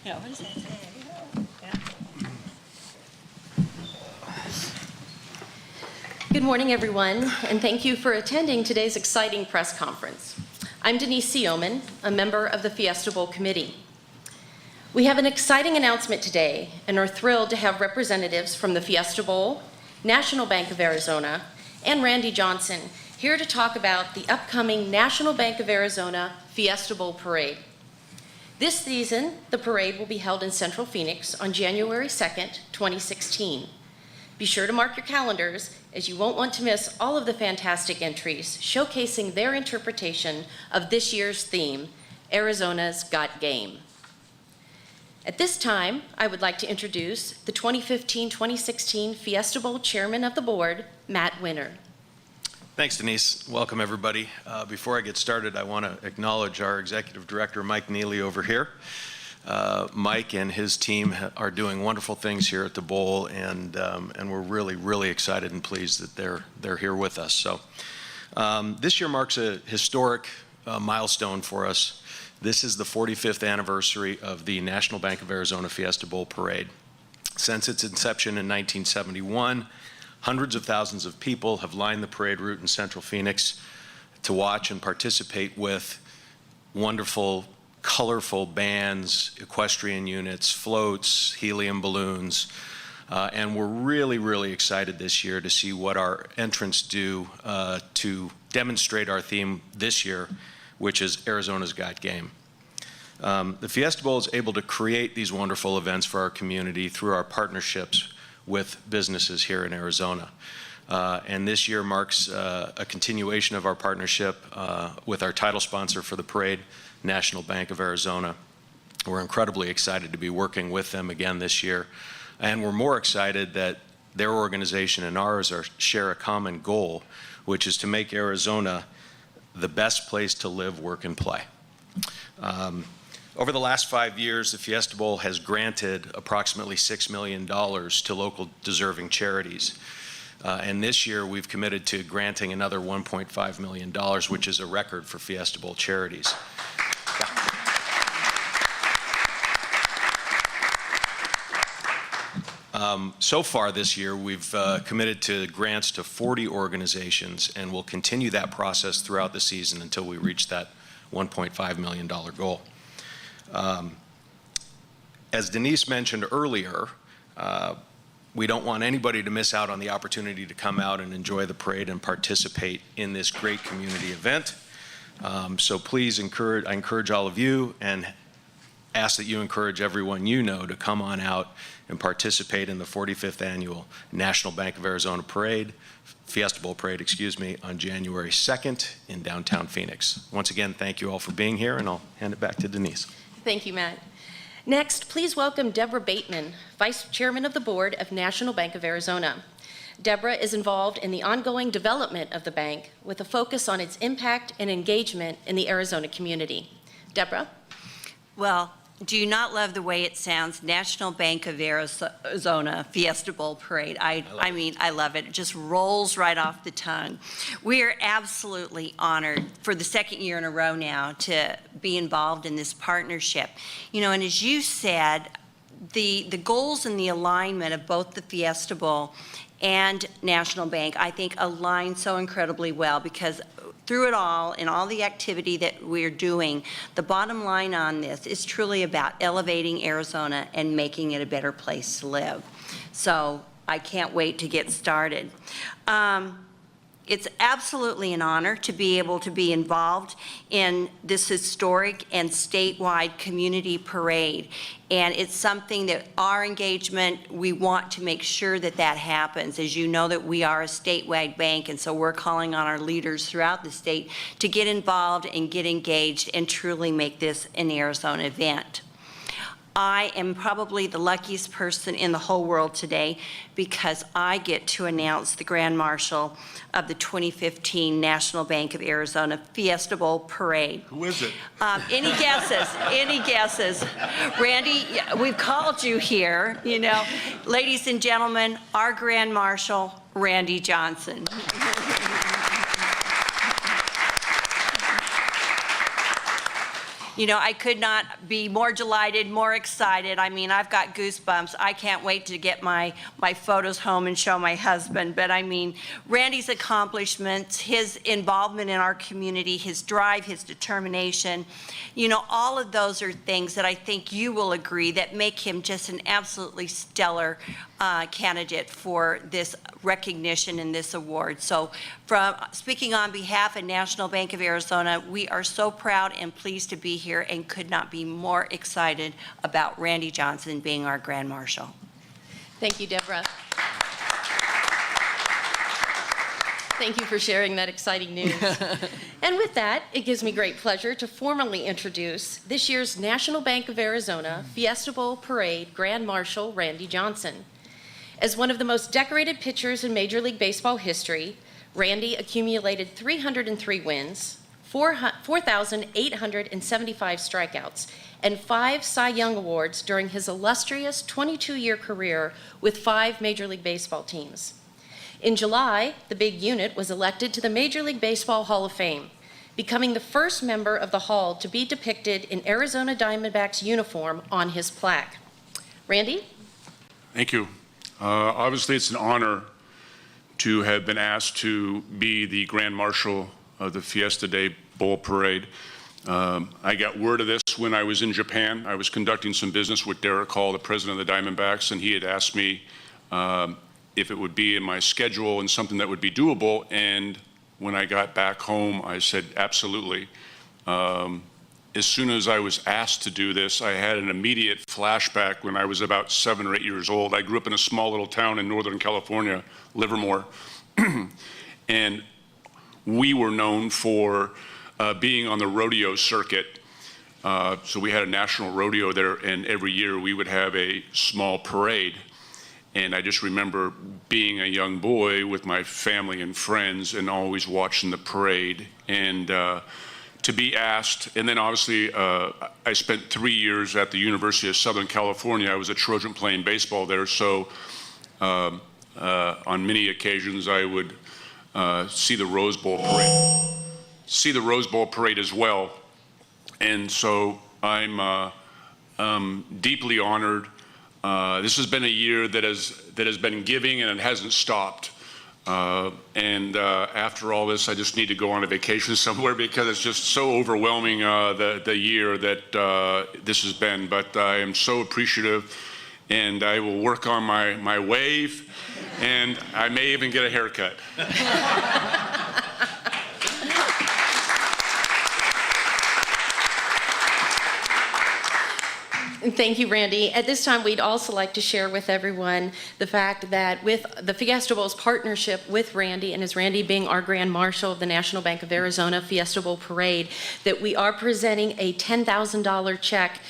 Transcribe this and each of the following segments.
Yeah, what does that say? Good morning, everyone, and thank you for attending today's exciting press conference. I'm Denise Sioman, a member of the Fiesta Bowl Committee. We have an exciting announcement today and are thrilled to have representatives from the Fiesta Bowl, National Bank of Arizona, and Randy Johnson here to talk about the upcoming National Bank of Arizona Fiesta Bowl Parade. This season, the parade will be held in Central Phoenix on January 2nd, 2016. Be sure to mark your calendars, as you won't want to miss all of the fantastic entries showcasing their interpretation of this year's theme, Arizona's Got Game. At this time, I would like to introduce the 2015-2016 Fiesta Bowl Chairman of the Board, Matt Winter. Thanks, Denise. Welcome, everybody. Before I get started, I want to acknowledge our Executive Director, Mike Neely, over here. Mike and his team are doing wonderful things here at the Bowl, and we're really, really excited and pleased that they're here with us. So this year marks a historic milestone for us. This is the 45th anniversary of the National Bank of Arizona Fiesta Bowl Parade. Since its inception in 1971, hundreds of thousands of people have lined the parade route in Central Phoenix to watch and participate with wonderful, colorful bands, equestrian units, floats, helium balloons, and we're really, really excited this year to see what our entrants do to demonstrate our theme this year, which is Arizona's Got Game. The Fiesta Bowl is able to create these wonderful events for our community through our partnerships with businesses here in Arizona. And this year marks a continuation of our partnership with our title sponsor for the parade, National Bank of Arizona. We're incredibly excited to be working with them again this year. And we're more excited that their organization and ours share a common goal, which is to make Arizona the best place to live, work, and play. Over the last 5 years, the Fiesta Bowl has granted approximately $6 million to local deserving charities. And this year, we've committed to granting another $1.5 million, which is a record for Fiesta Bowl charities. So far this year, we've committed to grants to 40 organizations, and we'll continue that process throughout the season until we reach that $1.5 million goal. As Denise mentioned earlier, we don't want anybody to miss out on the opportunity to come out and enjoy the parade and participate in this great community event. So please I encourage all of you and ask that you encourage everyone you know to come on out and participate in the 45th annual National Bank of Arizona Parade, Fiesta Bowl Parade, excuse me, on January 2nd in downtown Phoenix. Once again, thank you all for being here, and I'll hand it back to Denise. Thank you, Matt. Next, please welcome Deborah Bateman, Vice Chairman of the Board of National Bank of Arizona. Deborah is involved in the ongoing development of the bank with a focus on its impact and engagement in the Arizona community. Deborah? Well, do you not love the way it sounds? National Bank of Arizona Fiesta Bowl Parade. I mean, I love it. It just rolls right off the tongue. We are absolutely honored for the second year in a row now to be involved in this partnership. You know, and as you said, the goals and the alignment of both the Fiesta Bowl and National Bank, I think, align so incredibly well, because through it all and all the activity that we're doing, the bottom line on this is truly about elevating Arizona and making it a better place to live. So I can't wait to get started. It's absolutely an honor to be able to be involved in this historic and statewide community parade. And it's something that our engagement, we want to make sure that that happens. As you know, that we are a statewide bank, and so we're calling on our leaders throughout the state to get involved and get engaged and truly make this an Arizona event. I am probably the luckiest person in the whole world today, because I get to announce the Grand Marshal of the 2015 National Bank of Arizona Fiesta Bowl Parade. Who is it? Any guesses? Any guesses? Randy, we've called you here, you know. Ladies and gentlemen, our Grand Marshal, Randy Johnson. You know, I could not be more delighted, more excited. I mean, I've got goosebumps. I can't wait to get my photos home and show my husband. But I mean, Randy's accomplishments, his involvement in our community, his drive, his determination, you know, all of those are things that I think you will agree that make him just an absolutely stellar candidate for this recognition and this award. So from speaking on behalf of National Bank of Arizona, we are so proud and pleased to be here and could not be more excited about Randy Johnson being our Grand Marshal. Thank you, Deborah. Thank you for sharing that exciting news. And with that, it gives me great pleasure to formally introduce this year's National Bank of Arizona Fiesta Bowl Parade Grand Marshal, Randy Johnson. As one of the most decorated pitchers in Major League Baseball history, Randy accumulated 303 wins, 4,875 strikeouts, and 5 Cy Young Awards during his illustrious 22-year career with 5 Major League Baseball teams. In July, the Big Unit was elected to the Major League Baseball Hall of Fame, becoming the first member of the Hall to be depicted in Arizona Diamondbacks uniform on his plaque. Randy? Thank you. Obviously, it's an honor to have been asked to be the Grand Marshal of the Fiesta Day Bowl Parade. I got word of this when I was in Japan. I was conducting some business with Derek Hall, the president of the Diamondbacks, and he had asked me if it would be in my schedule and something that would be doable. And when I got back home, I said, absolutely. As soon as I was asked to do this, I had an immediate flashback when I was about 7 or 8 years old. I grew up in a small little town in Northern California, Livermore, and we were known for being on the rodeo circuit. So we had a national rodeo there, and every year we would have a small parade. And I just remember being a young boy with my family and friends and always watching the parade. And to be asked, and then obviously I spent 3 years at the University of Southern California. I was a Trojan playing baseball there, so on many occasions I would see the Rose Bowl parade as well. And so I'm deeply honored. This has been a year that has been giving, and it hasn't stopped. After all this, I just need to go on a vacation somewhere because it's just so overwhelming, the year that this has been. But I am so appreciative, and I will work on my wave, and I may even get a haircut. Thank you, Randy. At this time, we'd also like to share with everyone the fact that with the Fiesta Bowl's partnership with Randy, and as Randy being our Grand Marshal of the National Bank of Arizona Fiesta Bowl Parade, that we are presenting a $10,000 check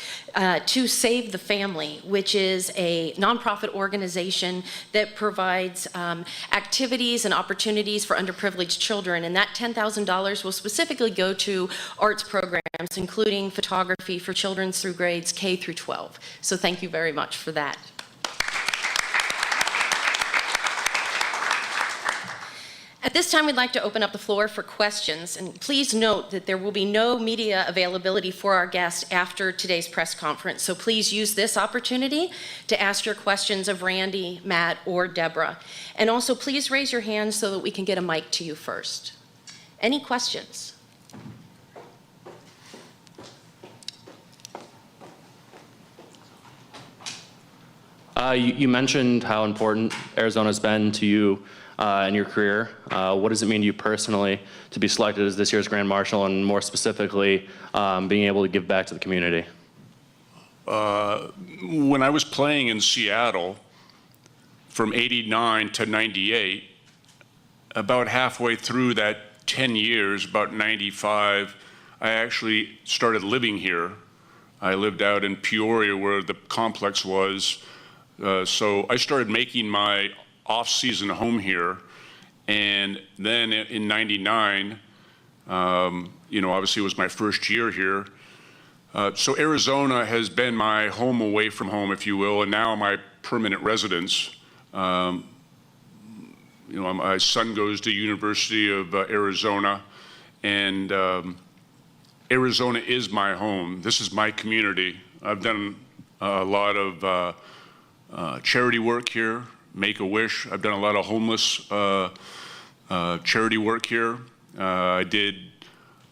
to Save the Family, which is a nonprofit organization that provides activities and opportunities for underprivileged children. And that $10,000 will specifically go to arts programs, including photography for children through grades K through 12. So thank you very much for that. At this time, we'd like to open up the floor for questions, and please note that there will be no media availability for our guests after today's press conference, so please use this opportunity to ask your questions of Randy, Matt, or Deborah. And also, please raise your hand so that we can get a mic to you first. Any questions? You mentioned how important Arizona's been to you in your career. What does it mean to you personally to be selected as this year's Grand Marshal, and more specifically, being able to give back to the community? When I was playing in Seattle from '89 to '98, about halfway through that 10 years, about '95, I actually started living here. I lived out in Peoria where the complex was. So I started making my off-season home here, and then in '99, obviously it was my first year here. So Arizona has been my home away from home, if you will, and now my permanent residence. My son goes to University of Arizona, and Arizona is my home. This is my community. I've done a lot of charity work here, Make-A-Wish. I've done a lot of homeless charity work here. I did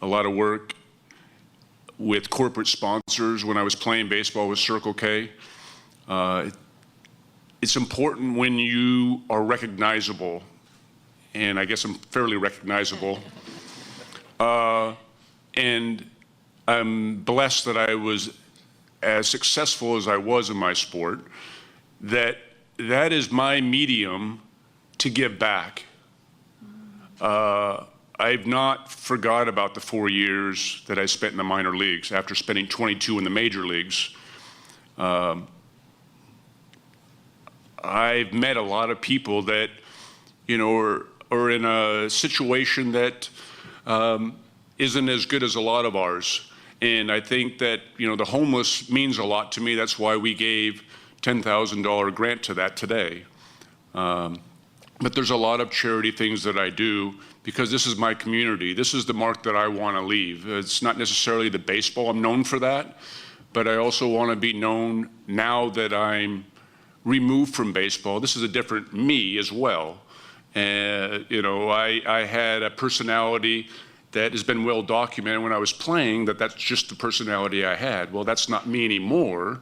a lot of work with corporate sponsors when I was playing baseball with Circle K. It's important when you are recognizable, and I guess I'm fairly recognizable. And I'm blessed that I was as successful as I was in my sport, that is my medium to give back. I've not forgot about the 4 years that I spent in the minor leagues after spending 22 in the major leagues. I've met a lot of people that, you know, are in a situation that isn't as good as a lot of ours. And I think that, you know, the homeless means a lot to me. That's why we gave $10,000 grant to that today. But there's a lot of charity things that I do because this is my community. This is the mark that I want to leave. It's not necessarily the baseball. I'm known for that. But I also want to be known now that I'm removed from baseball. This is a different me as well. You know, I had a personality that has been well documented when I was playing, that's just the personality I had. Well, that's not me anymore.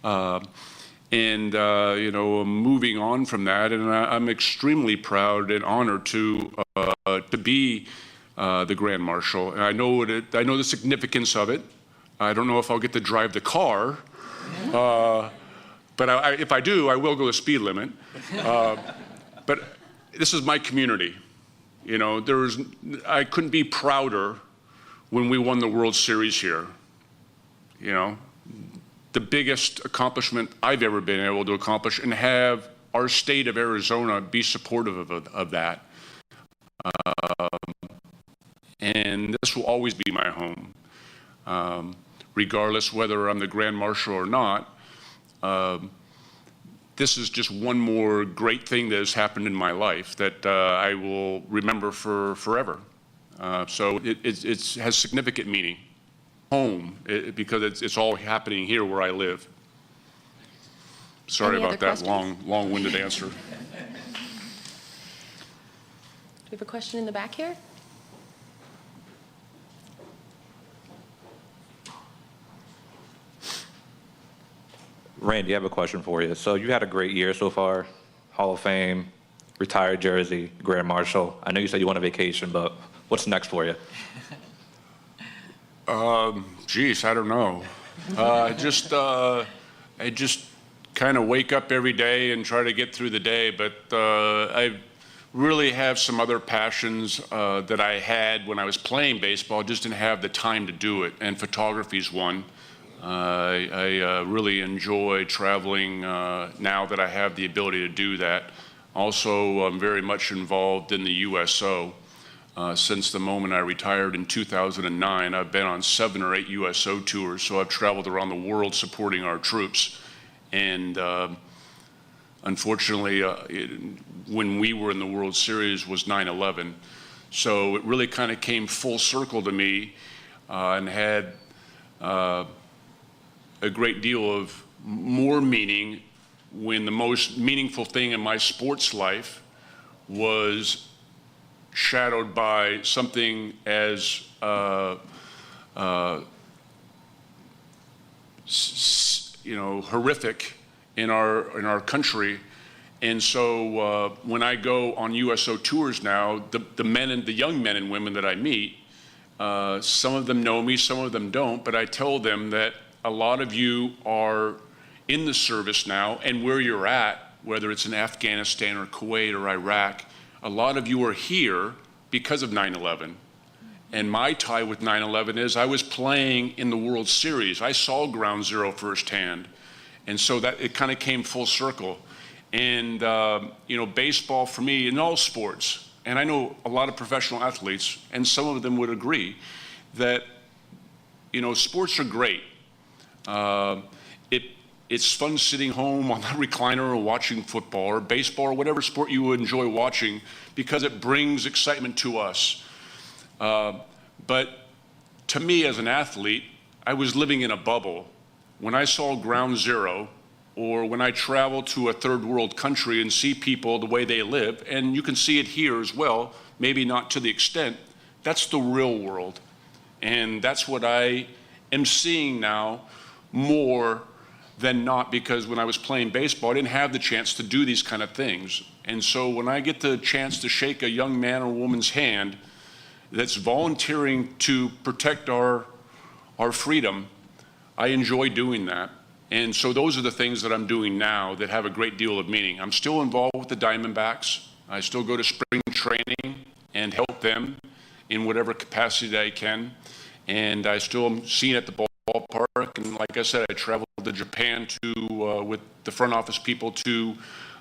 You know, I'm moving on from that, and I'm extremely proud and honored to be the Grand Marshal. And I know the significance of it. I don't know if I'll get to drive the car, but if I do, I will go the speed limit. But this is my community. You know, I couldn't be prouder when we won the World Series here. You know, the biggest accomplishment I've ever been able to accomplish, and have our state of Arizona be supportive of that. And this will always be my home, regardless whether I'm the Grand Marshal or not. This is just one more great thing that has happened in my life that I will remember for forever. So it has significant meaning. Home, because it's all happening here where I live. Sorry about that long-winded answer. Do we have a question in the back here? Randy, I have a question for you. So you had a great year so far, Hall of Fame, retired jersey, Grand Marshal. I know you said you want a vacation, but what's next for you? Geez, I don't know. I just kind of wake up every day and try to get through the day, but I really have some other passions that I had when I was playing baseball, just didn't have the time to do it, and photography's one. I really enjoy traveling now that I have the ability to do that. Also, I'm very much involved in the USO. Since the moment I retired in 2009, I've been on 7 or 8 USO tours, so I've traveled around the world supporting our troops. And unfortunately, when we were in the World Series was 9/11. So it really kind of came full circle to me and had a great deal of more meaning when the most meaningful thing in my sports life was shadowed by something as you know, horrific in our country. And so when I go on USO tours now, the young men and women that I meet, some of them know me, some of them don't, but I tell them that a lot of you are in the service now, and where you're at, whether it's in Afghanistan or Kuwait or Iraq, a lot of you are here because of 9/11. And my tie with 9/11 is I was playing in the World Series. I saw Ground Zero firsthand. And so that it kind of came full circle. And, you know, baseball for me, in all sports, and I know a lot of professional athletes, and some of them would agree, that, you know, sports are great. It's fun sitting home on the recliner or watching football or baseball or whatever sport you would enjoy watching because it brings excitement to us. But to me as an athlete, I was living in a bubble. When I saw Ground Zero, or when I travel to a third world country and see people the way they live, and you can see it here as well, maybe not to the extent, that's the real world. And that's what I am seeing now more than not, because when I was playing baseball, I didn't have the chance to do these kind of things. And so when I get the chance to shake a young man or woman's hand that's volunteering to protect our freedom, I enjoy doing that. And so those are the things that I'm doing now that have a great deal of meaning. I'm still involved with the Diamondbacks. I still go to spring training and help them in whatever capacity I can. And I still am seen at the ballpark. And like I said, I traveled to Japan with the front office people to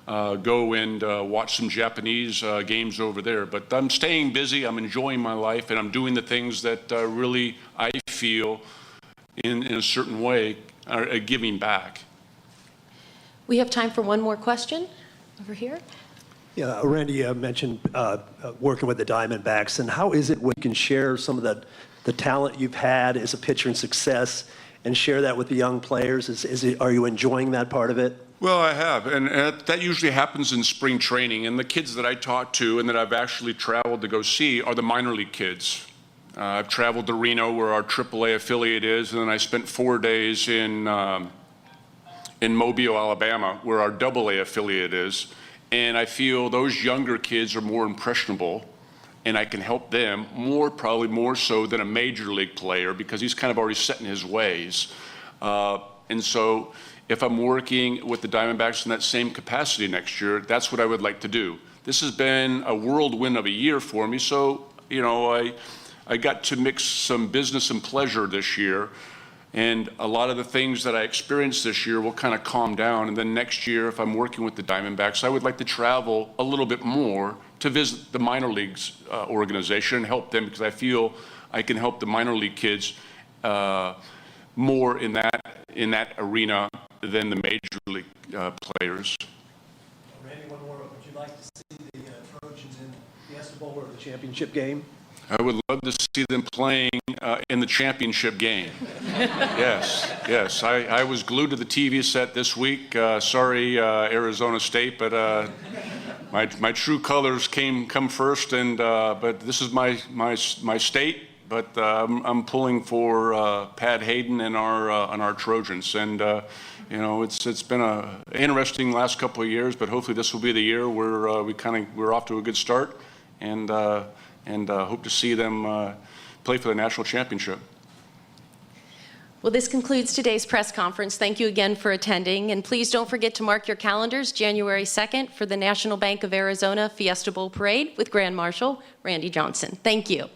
go and watch some Japanese games over there. But I'm staying busy, I'm enjoying my life, and I'm doing the things that really I feel in a certain way are giving back. We have time for one more question over here. Yeah, Randy mentioned working with the Diamondbacks, and how is it when you can share some of the talent you've had as a pitcher in success and share that with the young players? Are you enjoying that part of it? Well, I have, and that usually happens in spring training, and the kids that I talk to and that I've actually traveled to go see are the minor league kids. I've traveled to Reno, where our AAA affiliate is, and then I spent 4 days in Mobile, Alabama, where our AA affiliate is. And I feel those younger kids are more impressionable, and I can help them probably more so than a major league player, because he's kind of already set in his ways. And so if I'm working with the Diamondbacks in that same capacity next year, that's what I would like to do. This has been a whirlwind of a year for me, so I got to mix some business and pleasure this year, and a lot of the things that I experienced this year will kind of calm down. And then next year, if I'm working with the Diamondbacks, I would like to travel a little bit more to visit the minor leagues organization and help them, because I feel I can help the minor league kids more in that arena than the major league players. Randy, one more. Would you like to see the Trojans in Fiesta Bowl or the championship game? I would love to see them playing in the championship game. Yes. I was glued to the TV set this week. Sorry, Arizona State, but my true colors come first. And but this is my state. But I'm pulling for Pat Hayden and our Trojans. And it's been an interesting last couple of years. But hopefully this will be the year where we're off to a good start. And hope to see them play for the national championship. Well, this concludes today's press conference. Thank you again for attending, and please don't forget to mark your calendars January 2nd for the National Bank of Arizona Fiesta Bowl Parade with Grand Marshal Randy Johnson. Thank you.